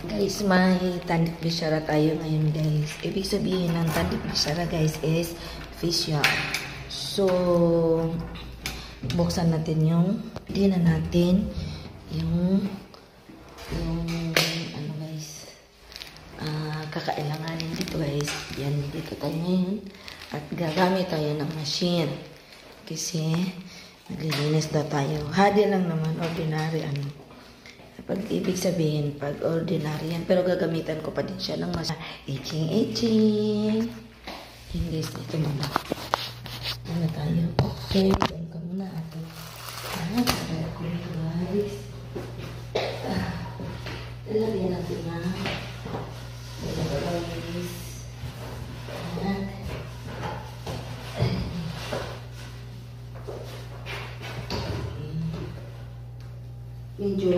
Guys, may tandik bishara tayo ngayon guys. Ibig sabihin ng tandik bishara guys is facial. So, buksan natin dinan natin yung ano guys, kakailanganin dito guys. Yan, dito tayo ngayon. At gagamit tayo ng machine. Kasi, naglilinis na tayo. Hadi lang naman, ordinary ano. Pag ibig sabihin, pag ordinary yan. Pero gagamitan ko pa din siya ng mas itching. Hindi, ito muna. Ano tayo? Okay, doon ka muna ato. Para ko guys. Lalagyan natin na. Guys. Medyo